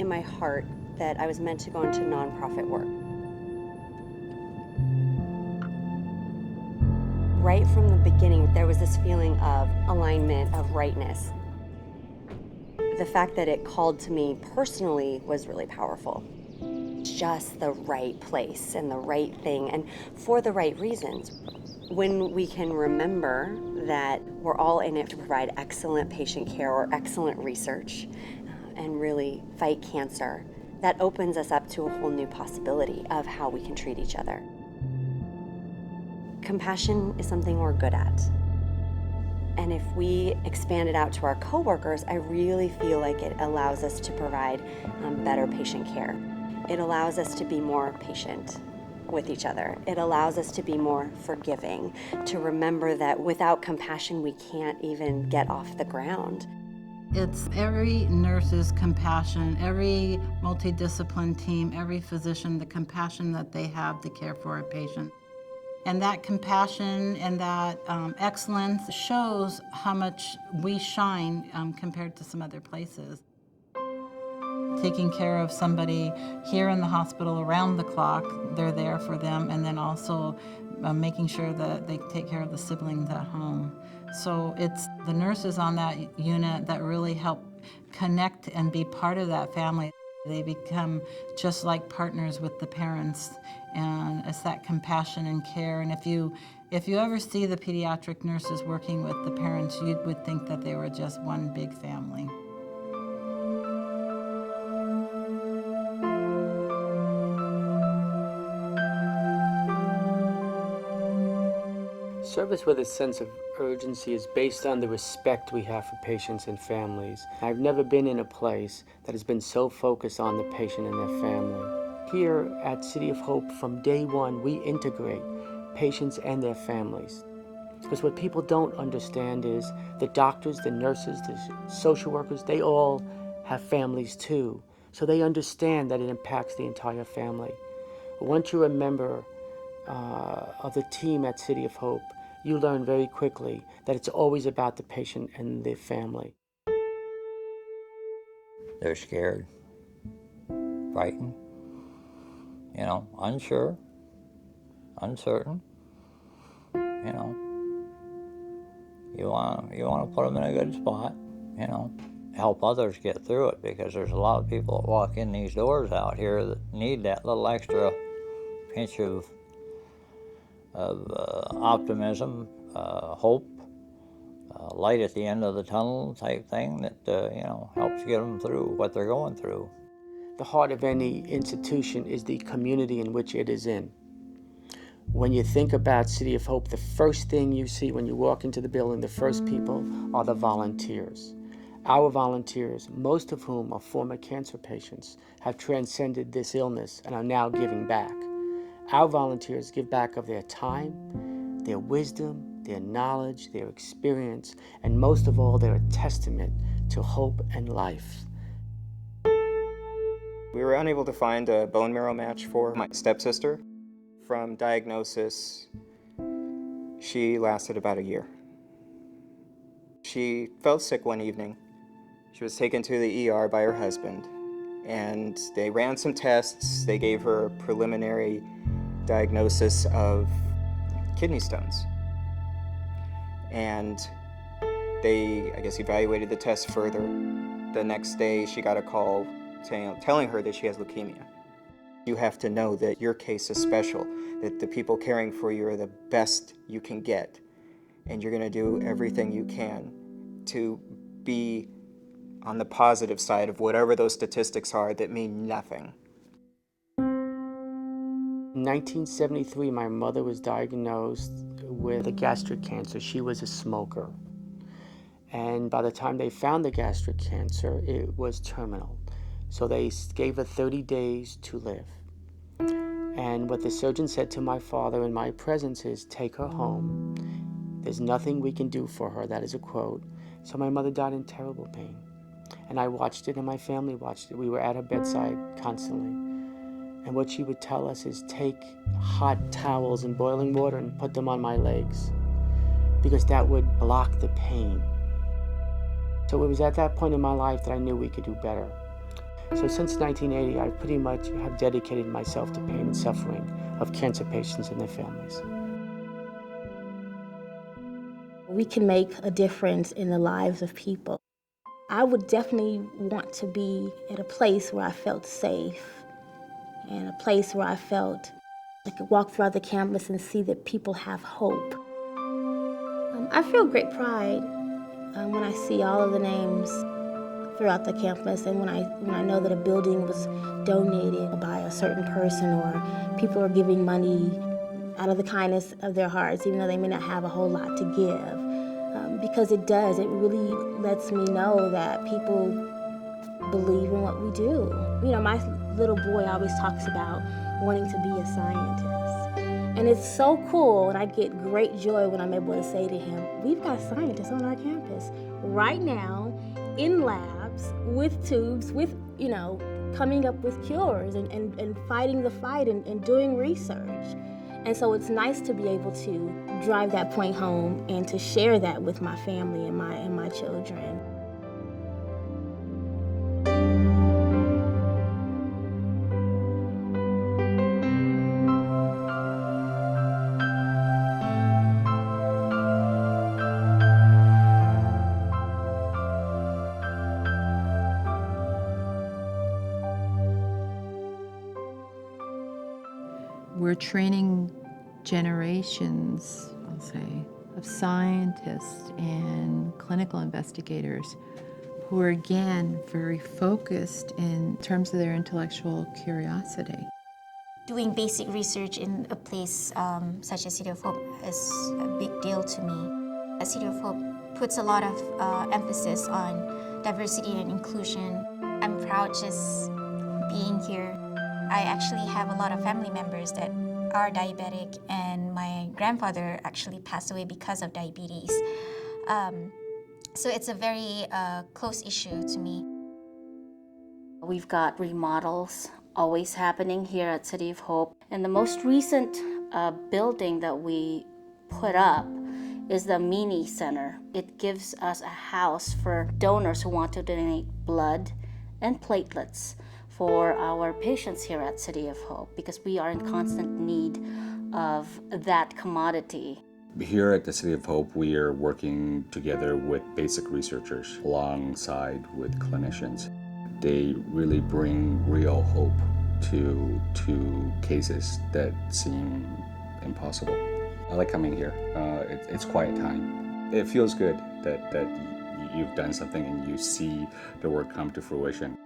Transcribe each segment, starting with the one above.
in my heart that I was meant to go into nonprofit work. Right from the beginning, there was this feeling of alignment, of rightness. The fact that it called to me personally was really powerful. Just the right place and the right thing, and for the right reasons. When we can remember that we're all in it to provide excellent patient care or excellent research and really fight cancer, that opens us up to a whole new possibility of how we can treat each other. Compassion is something we're good at. And if we expand it out to our coworkers, I really feel like it allows us to provide better patient care. It allows us to be more patient with each other. It allows us to be more forgiving, to remember that without compassion, we can't even get off the ground. It's every nurse's compassion, every multidiscipline team, every physician, the compassion that they have to care for a patient. And that compassion and that excellence shows how much we shine compared to some other places. Taking care of somebody here in the hospital around the clock, they're there for them, and then also making sure that they take care of the siblings at home. So it's the nurses on that unit that really help connect and be part of that family. They become just like partners with the parents, and it's that compassion and care. And if you ever see the pediatric nurses working with the parents, you would think that they were just one big family. Service with a sense of urgency is based on the respect we have for patients and families. I've never been in a place that has been so focused on the patient and their family. Here at City of Hope, from day one, we integrate patients and their families. Because what people don't understand is the doctors, the nurses, the social workers, they all have families too. So they understand that it impacts the entire family. Once you're a member of the team at City of Hope, you learn very quickly that it's always about the patient and the family. They're scared, frightened, unsure, uncertain. You want to put them in a good spot, help others get through it, because there's a lot of people that walk in these doors out here that need that little extra pinch of optimism, hope, light at the end of the tunnel type thing that helps get them through what they're going through. The heart of any institution is the community in which it is in. When you think about City of Hope, the first thing you see when you walk into the building, the first people are the volunteers. Our volunteers, most of whom are former cancer patients, have transcended this illness and are now giving back. Our volunteers give back of their time, their wisdom, their knowledge, their experience, and most of all, they're a testament to hope and life. We were unable to find a bone marrow match for my stepsister. From diagnosis, she lasted about a year. She fell sick one evening. She was taken to the ER by her husband, and they ran some tests. They gave her a preliminary diagnosis of kidney stones. And they, evaluated the test further. The next day, she got a call telling her that she has leukemia. You have to know that your case is special, that the people caring for you are the best you can get, and you're going to do everything you can to be on the positive side of whatever those statistics are that mean nothing. In 1973, my mother was diagnosed with a gastric cancer. She was a smoker. And by the time they found the gastric cancer, it was terminal. So they gave her 30 days to live. And what the surgeon said to my father in my presence is, take her home. There's nothing we can do for her. That is a quote. So my mother died in terrible pain. And I watched it and my family watched it. We were at her bedside constantly. And what she would tell us is, take hot towels and boiling water and put them on my legs, because that would block the pain. So it was at that point in my life that I knew we could do better. So since 1980, I pretty much have dedicated myself to pain and suffering of cancer patients and their families. We can make a difference in the lives of people. I would definitely want to be at a place where I felt safe and a place where I felt I could walk throughout the campus and see that people have hope. I feel great pride when I see all of the names throughout the campus, and when I know that a building was donated by a certain person, or people are giving money out of the kindness of their hearts, even though they may not have a whole lot to give. Because it really lets me know that people believe in what we do. You know, my little boy always talks about wanting to be a scientist. And it's so cool, and I get great joy when I'm able to say to him, we've got scientists on our campus right now in labs with tubes, with, you know, coming up with cures and fighting the fight and doing research. And so it's nice to be able to drive that point home and to share that with my family and my children. We're training generations, I'll say, of scientists and clinical investigators who are, again, very focused in terms of their intellectual curiosity. Doing basic research in a place such as City of Hope is a big deal to me. City of Hope puts a lot of emphasis on diversity and inclusion. I'm proud just being here. I actually have a lot of family members that are diabetic, and my grandfather actually passed away because of diabetes. So it's a very close issue to me. We've got remodels always happening here at City of Hope. And the most recent building that we put up is the Mini Center. It gives us a house for donors who want to donate blood and platelets for our patients here at City of Hope, because we are in constant need of that commodity. Here at the City of Hope, we are working together with basic researchers alongside with clinicians. They really bring real hope to cases that seem impossible. I like coming here. It's quiet time. It feels good that you've done something and you see the work come to fruition.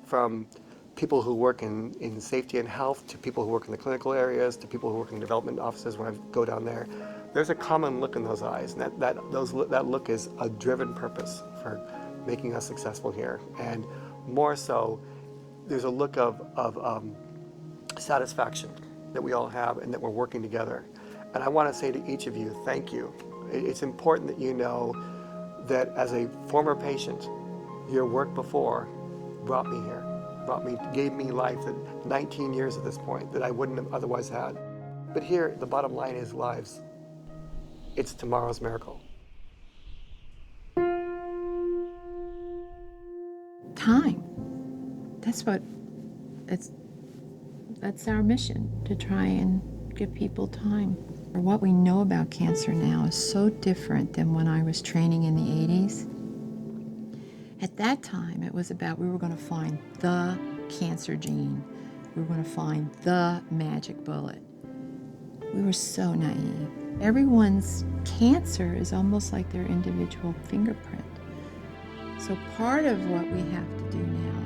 From people who work in safety and health, to people who work in the clinical areas, to people who work in development offices when I go down there, there's a common look in those eyes, and that look is a driven purpose for making us successful here. And more so, there's a look of satisfaction that we all have and that we're working together. And I want to say to each of you, thank you. It's important that you know that as a former patient, your work before brought me here, gave me life, that 19 years at this point that I wouldn't have otherwise had. But here, the bottom line is lives. It's tomorrow's miracle. Time. That's our mission, to try and give people time. What we know about cancer now is so different than when I was training in the 80s. At that time, it was about we were going to find the cancer gene. We were going to find the magic bullet. We were so naive. Everyone's cancer is almost like their individual fingerprint. So part of what we have to do now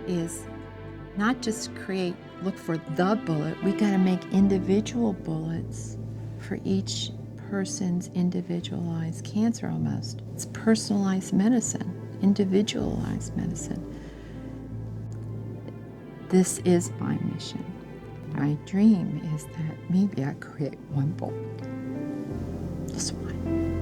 is not just look for the bullet, we got to make individual bullets for each person's individualized cancer almost. It's personalized medicine, individualized medicine. This is my mission. My dream is that maybe I create one bullet. Just one.